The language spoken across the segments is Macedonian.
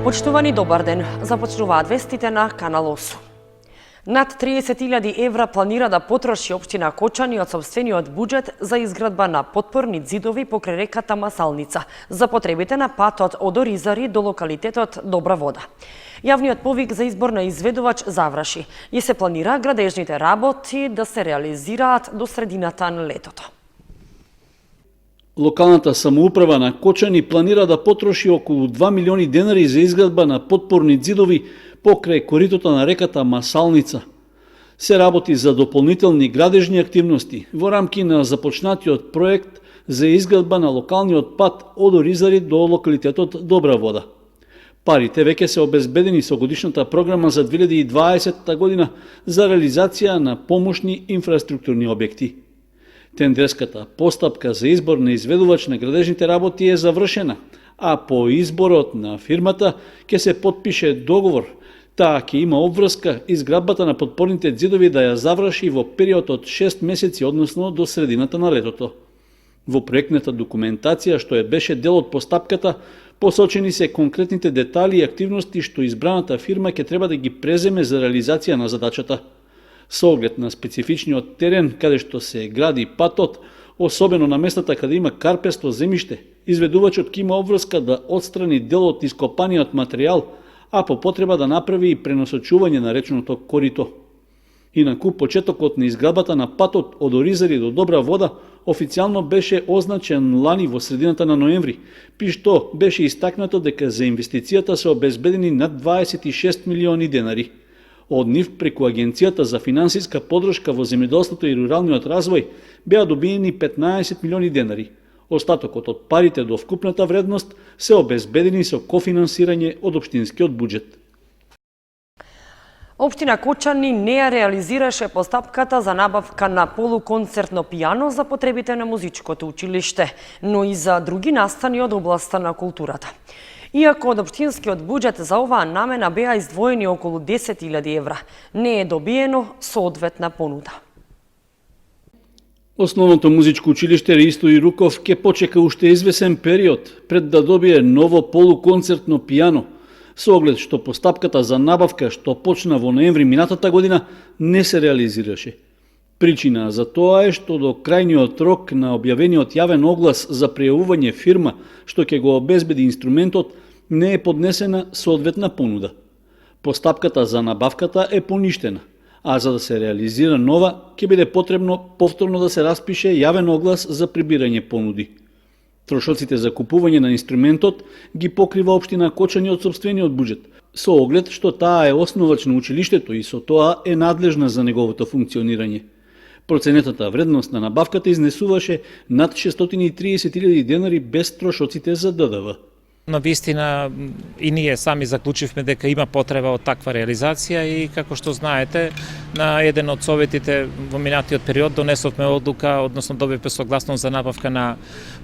Почитувани, добар ден. Започнуваат вестите на Канал 8. Над 30.000 евра планира да потроши општина Кочани од сопствениот буџет за изградба на потпорни ѕидови покрај реката Масалница за потребите на патот од Оризари до локалитетот Добра вода. Јавниот повик за избор на изведувач заврши и се планира градежните работи да се реализираат до средината на летото. Локалната самоуправа на Кочани планира да потроши околу 2 милиони денари за изградба на потпорни ѕидови покрај коритото на реката Масалница. Се работи за дополнителни градежни активности во рамки на започнатиот проект за изградба на локалниот пат од Оризари до локалитетот Добра вода. Парите веќе се обезбедени со годишната програма за 2020 година за реализација на помошни инфраструктурни објекти. Тендерската постапка за избор на изведувач на градежните работи е завршена, а по изборот на фирмата ќе се потпише договор. Таа ќе има обврска изградбата на потпорните ѕидови да ја заврши во период од 6 месеци, односно до средината на летото. Во проектната документација, што беше дел од постапката, посочени се конкретните детали и активности што избраната фирма ќе треба да ги преземе за реализација на задачата. Со оглед на специфичниот терен каде што се гради патот, особено на местата каде има карпесто земјиште, изведувачот ќе има обврска да отстрани дел од ископаниот материјал, а по потреба да направи и пренасочување на речното корито. Инаку, почетокот на изградбата на патот од Оризари до Добра вода официјално беше означен лани во средината на ноември, при што беше истакнато дека за инвестицијата се обезбедени над 26 милиони денари. Од нив, преку Агенцијата за финансиска подршка во земјоделството и руралниот развој, беа добиени 15 милиони денари. Остатокот од парите до вкупната вредност се обезбедени со кофинансирање од општинскиот буџет. Општина Кочани не ја реализираше постапката за набавка на полуконцертно пијано за потребите на музичкото училиште, но и за други настани од областа на културата. Иако од општинскиот буџет за оваа намена беа издвоени околу 10.000 евра, не е добиено соодветна понуда. Основното музичко училиште Ристо и Руков ќе почека уште извесен период пред да добие ново полуконцертно пијано, со оглед што постапката за набавка што почна во ноември минатата година не се реализираше. Причина за тоа е што до крајниот рок на објавениот јавен оглас за пријавување фирма што ќе го обезбеди инструментот не е поднесена соодветна понуда. Постапката за набавката е поништена, а за да се реализира нова, ќе биде потребно повторно да се распише јавен оглас за прибирање понуди. Трошоците за купување на инструментот ги покрива општина Кочани од сопствениот буџет, со оглед што таа е основач на училиштето и со тоа е надлежна за неговото функционирање. Проценетата вредност на набавката изнесуваше над 630.000 денари без трошоците за ДДВ. На вистина и ние сами заклучивме дека има потреба од таква реализација и како што знаете, на еден од советите во минатиот период донесовме одлука, односно добивме согласност за набавка на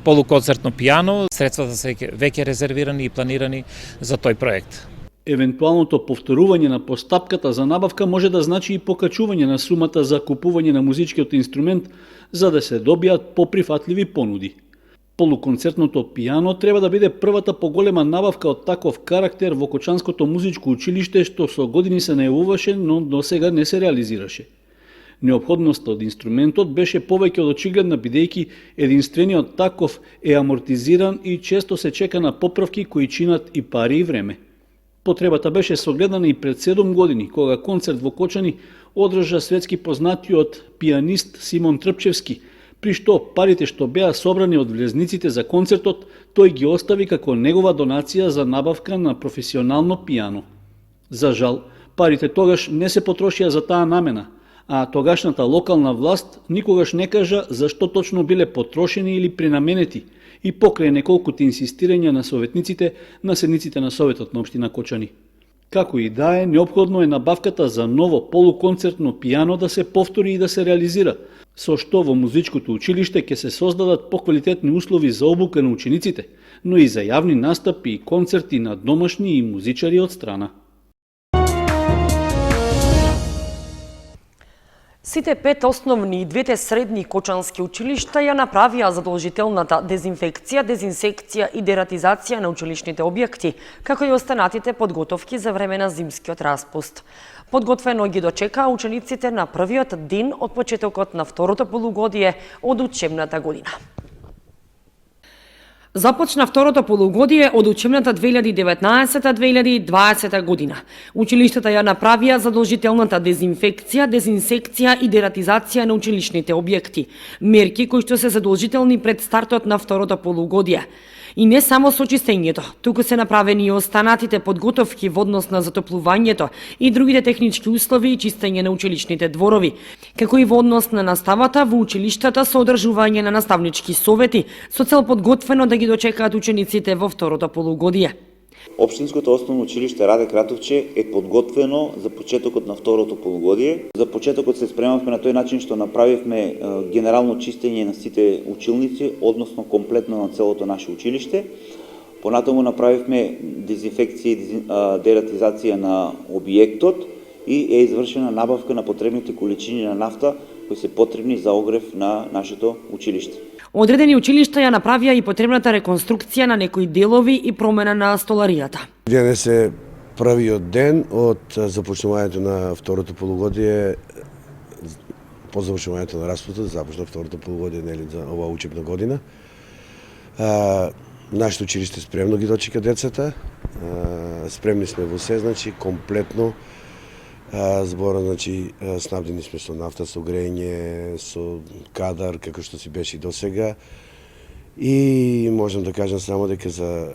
полуконцертно пијано. Средствата се веќе резервирани и планирани за тој проект. Евентуалното повторување на постапката за набавка може да значи и покачување на сумата за купување на музичкиот инструмент за да се добијат поприфатливи понуди. Полуконцертното пијано треба да биде првата поголема набавка од таков карактер во Кочанското музичко училиште што со години се најавуваше, но досега не се реализираше. Неопходноста од инструментот беше повеќе од очигледна бидејќи единствениот таков е амортизиран и често се чека на поправки кои чинат и пари и време. Потребата беше согледана и пред 7 години, кога концерт во Кочани одржа светски познатиот пијанист Симон Трпчевски, при што парите што беа собрани од влезниците за концертот, тој ги остави како негова донација за набавка на професионално пијано. За жал, парите тогаш не се потрошија за таа намена, а тогашната локална власт никогаш не кажа зашто точно биле потрошени или пренаменети и покрај неколкуте инсистирања на советниците на седниците на Советот на општина Кочани. Како и да е, неопходно е набавката за ново полуконцертно пијано да се повтори и да се реализира, со што во музичкото училиште ќе се создадат поквалитетни услови за обука на учениците, но и за јавни настапи и концерти на домашни и музичари од страна. Сите 5 основни и двете средни кочански училишта ја направија задолжителната дезинфекција, дезинсекција и дератизација на училишните објекти, како и останатите подготовки за време на зимскиот распуст. Подготвено ги дочекаа учениците на првиот ден од почетокот на второто полугодие од учебната година. Започна второто полугодие од учебната 2019-2020 година. Училиштата ја направија задолжителната дезинфекција, дезинсекција и дератизација на училишните објекти, мерки кои што се задолжителни пред стартот на второто полугодие. И не само со чистењето, туку се направени и останатите подготовки во однос на затоплувањето и другите технички услови и чистење на училишните дворови, како и во однос на наставата во училиштата со одржување на наставнички совети со цел подготвено да ги дочекаат учениците во второто полугодие. Општинското основно училиште Раде Кратовче е подготвено за почетокот на второто полугодие. За почетокот се спремавме на тој начин што направивме генерално чистење на сите училници, односно комплетно на целото наше училиште. Понатаму направивме дезинфекција и дератизација на објектот и е извршена набавка на потребните количини на нафта кои се потребни за огрев на нашето училиште. Одредени училишта ја направија и потребната реконструкција на некои делови и промена на столаријата. Денес е првиот ден од започнувањето на второто полугодие, по завршувањето на распустот, започна второто полугодие за оваа учебна година. Нашето училиште спремно ги дочека децата, спремни сме во се, комплетно. Збора, снабдени сме со нафта, со грејење, со кадар, како што си беше и досега. И можам да кажам само дека за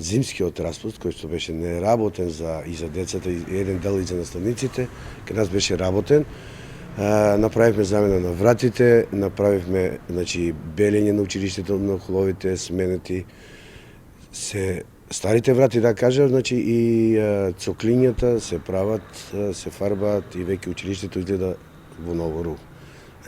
зимскиот распуст, кој што беше неработен и за децата, и еден дел и за наставниците, кај нас беше работен, направивме замена на вратите, направивме белење на училиштето, на холовите, сменети се старите врати, да кажам, и цоклињата се прават, се фарбаат и веќе училиштето изгледа во ново ру.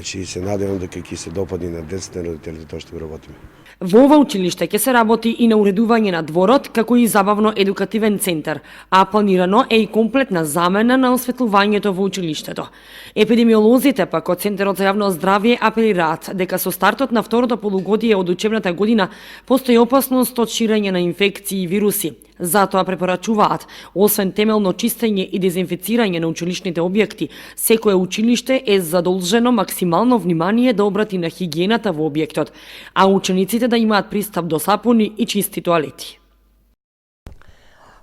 Се надевам дека ќе се допадне на децата и родителите тоа што го работиме. Во ова училиште ќе се работи и на уредување на дворот, како и забавно-едукативен центар, а планирано е и комплетна замена на осветлувањето во училиштето. Епидемиолозите пак од Центарот за јавно здравје апелираат дека со стартот на второто полугодие од учебната година постои опасност од ширење на инфекции и вируси. Затоа препорачуваат, освен темелно чистење и дезинфицирање на училишните објекти, секое училиште е задолжено максимално внимание да обрати на хигиената во објектот, а учениците да имаат пристап до сапуни и чисти тоалети.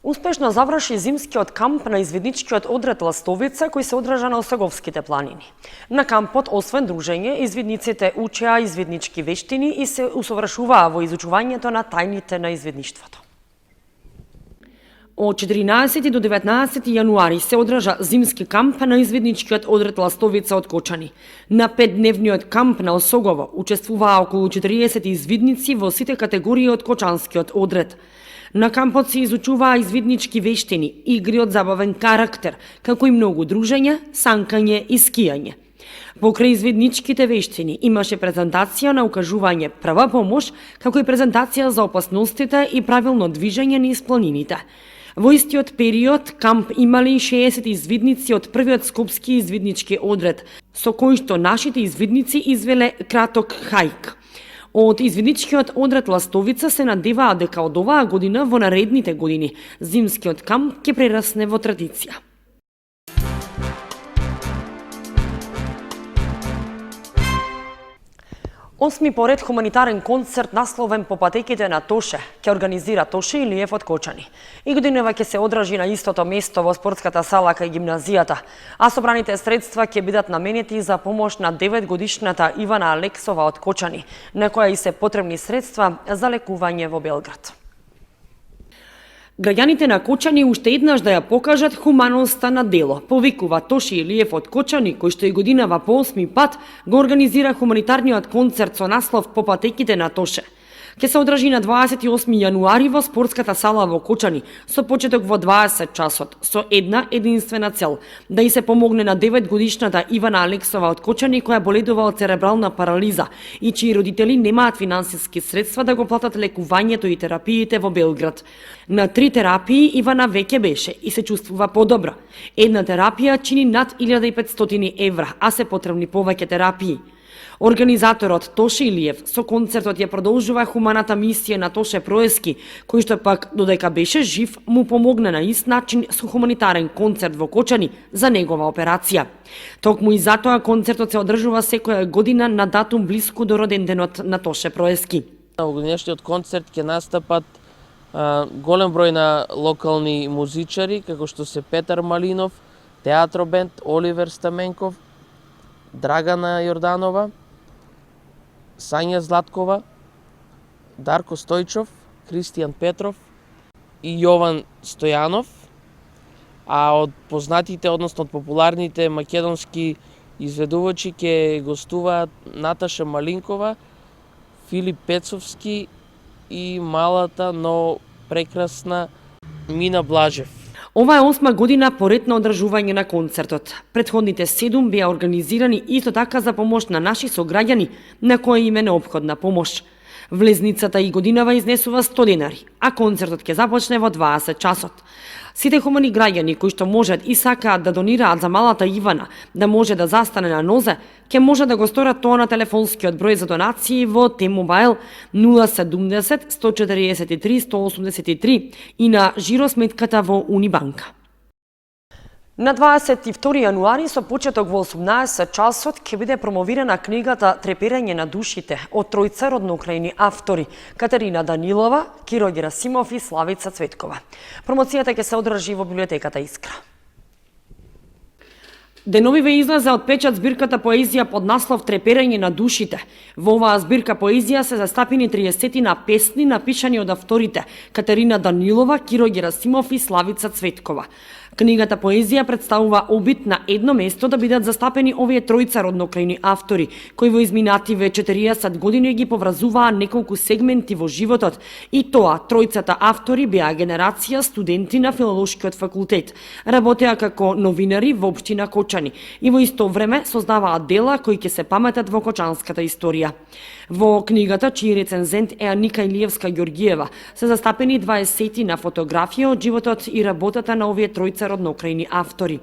Успешно заврши зимскиот камп на извидничкиот одред Ластовица кој се одржа на Осоговските планини. На кампот, освен дружење, извидниците учеа извиднички вештини и се усовршуваа во изучувањето на тајните на извидништвото. Од 14 до 19 јануари се одржа зимски камп на извидничкиот одред Ластовица од Кочани. На 5-дневниот камп на Осогово учествуваа околу 40 извидници во сите категории од Кочанскиот одред. На кампот се изучуваа извиднички вештини, игри од забавен карактер, како и многу дружење, санкање и скијање. Покрај извидничките вештини имаше презентација на укажување прва помош, како и презентација за опасностите и правилно движење низ планините. Во истиот период камп имали 60 извидници од првиот скопски извиднички одред, со кој што нашите извидници извеле краток хајк. Од извидничкиот одред Ластовица се надеваа дека од оваа година во наредните години зимскиот камп ќе прерасне во традиција. Осми поред хуманитарен концерт насловен по патеките на Тоше ќе организира Тоше Илиев од Кочани. И годинава ќе се одржи на истото место во спортската сала кај гимназијата, а собраните средства ќе бидат наменети за помош на 9-годишната Ивана Алексова од Кочани, на која и се потребни средства за лекување во Белград. Граѓаните на Кочани уште еднаш да ја покажат хуманоста на дело, повикува Тоше Илиев од Кочани, кој што и годинава по 8 пат го организира хуманитарниот концерт со наслов по патеките на Тоше. Ке се одржи на 28 јануари во спортската сала во Кочани, со почеток во 20 часот, со една единствена цел – да и се помогне на 9-годишната Ивана Алексова од Кочани, која боледува од церебрална парализа и чии родители немаат финансиски средства да го платат лекувањето и терапиите во Белград. На 3 терапии Ивана веќе беше и се чувствува подобра. Една терапија чини над 1500 евра, а се потребни повеќе терапии. Организаторот Тоше Илиев со концертот ја продолжува хуманата мисија на Тоше Проески, кој што пак, додека беше жив, му помогна на ист начин со хуманитарен концерт во Кочани за негова операција. Токму и затоа концертот се одржува секоја година на датум блиску до роденденот на Тоше Проески. Во годинешниот концерт ќе настапат голем број на локални музичари, како што се Петар Малинов, Театробенд, Оливер Стаменков, Драгана Јорданова, Сања Златкова, Дарко Стојчов, Кристијан Петров и Јован Стојанов, а од познатите, односно од популарните македонски изведувачи ќе гостуваат Наташа Малинкова, Филип Пецовски и малата, но прекрасна Мина Блажев. Ова е 8 година поред на одржување на концертот. Претходните 7 беа организирани исто така за помош на наши сограѓани на кои им е неопходна помош. Влезницата и годинава изнесува 100 денари, а концертот ќе започне во 20 часот. Сите хумани граѓани кои што можат и сакаат да донираат за малата Ивана, да може да застане на нозе, ќе може да го сторат тоа на телефонскиот број за донации во T-Mobile 070 143 183 и на жиросметката во Унибанка. На 22 јануари со почеток во 18 часот ќе биде промовирана книгата Треперење на душите од тројца родноукрајни автори Катерина Данилова, Киро Герасимов и Славица Цветкова. Промоцијата ќе се одржи во библиотеката Искра. Деновиве излезе од печат збирката поезија под наслов Треперење на душите. Во оваа збирка поезија се застапени 30 на песни напишани од авторите Катерина Данилова, Киро Герасимов и Славица Цветкова. Книгата поезија представува обид на едно место да бидат застапени овие тројца роднокрајни автори, кои во изминативе 40 години ги поврзуваа неколку сегменти во животот, и тоа тројцата автори беа генерација студенти на Филолошкиот факултет, работеа како новинари во општина Кочани и во исто време создаваат дела кои ќе се паметат во кочанската историја. Во книгата, чиј рецензент е Аника Илиевска Ѓоргиева, се застапени 20 на фотографија од животот и работата на овие тројца родноукрајни автори.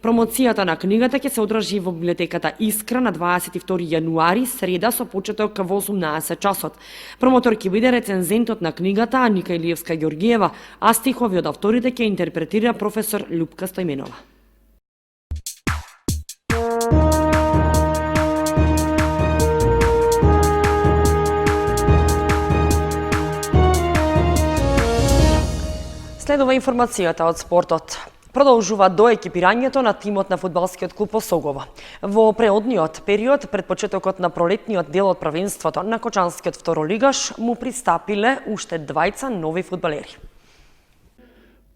Промоцијата на книгата ќе се одржи во библиотеката Искра на 22 јануари, среда, со почеток во 18 часот. Промотор ќе биде рецензентот на книгата Аника Илиевска Ѓоргиева, а стихови од авторите ќе интерпретира професор Љупка Стојменова. Следува информацијата од спортот. Продолжува доекипирањето на тимот на фудбалскиот клуб Осогово. Во преодниот период, пред почетокот на пролетниот дел од правенството на кочанскиот второлигаш, му пристапиле уште двајца нови фудбалери.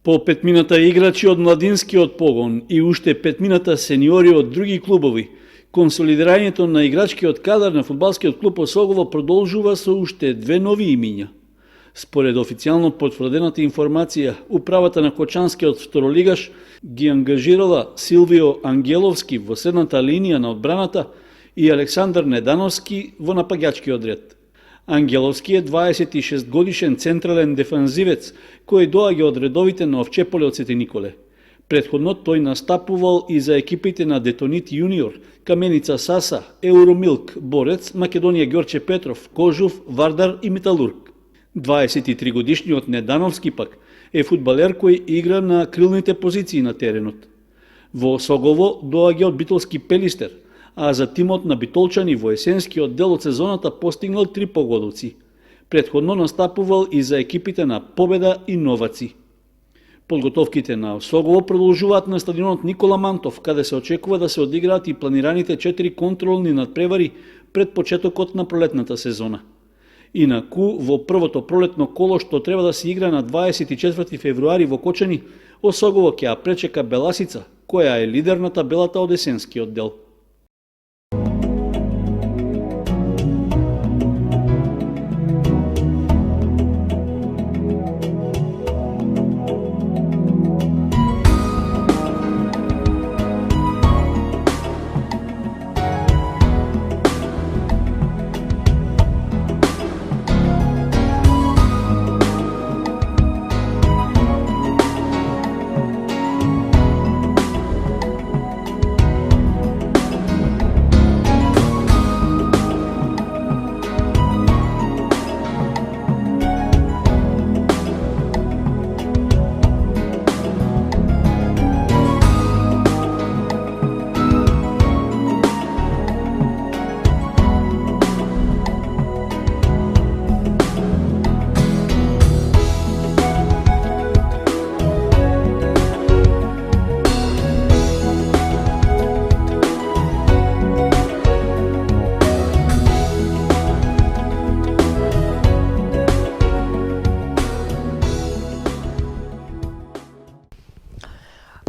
По 5 играчи од младинскиот погон и уште 5 сениори од други клубови, консолидирањето на играчкиот кадар на фудбалскиот клуб Осогово продолжува со уште 2 нови имиња. Според официјално потврдената информација, управата на кочанскиот второлигаш ги ангажирала Силвио Ангеловски во средната линија на одбраната и Александар Недановски во напаѓачкиот ред. Ангеловски е 26 годишен централен дефанзивец кој доаѓа од редовите на Овчеполе од Свети Николе. Предходно тој настапувал и за екипите на Детонит Јуниор, Каменица Саса, Евромилк, Борец, Македонија Ѓорче Петров, Кожув, Вардар и Металург. 23 годишниот Недановски пак е фудбалер кој игра на крилните позиции на теренот. Во Осогово доаѓа од Битолски Пелистер, а за тимот на битолчани во есенскиот дел од сезоната постигнал 3 погодоци. Предходно настапувал и за екипите на Победа и Новаци. Подготовките на Осогово продолжуваат на стадионот Никола Мантов, каде се очекува да се одиграат и планираните 4 контролни надпревари пред почетокот на пролетната сезона. Инаку, во првото пролетно коло што треба да се игра на 24 февруари во Кочани, Осогово ќе ја пречека Беласица, која е лидер на табелата од есенскиот дел.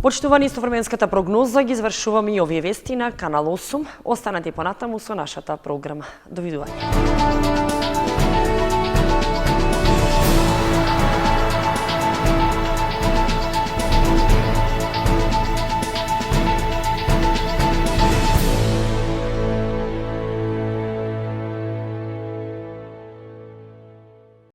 Почитувани, истовременската прогноза ги извршуваме и овие вести на Канал 8. Останете понатаму со нашата програма. Довидување.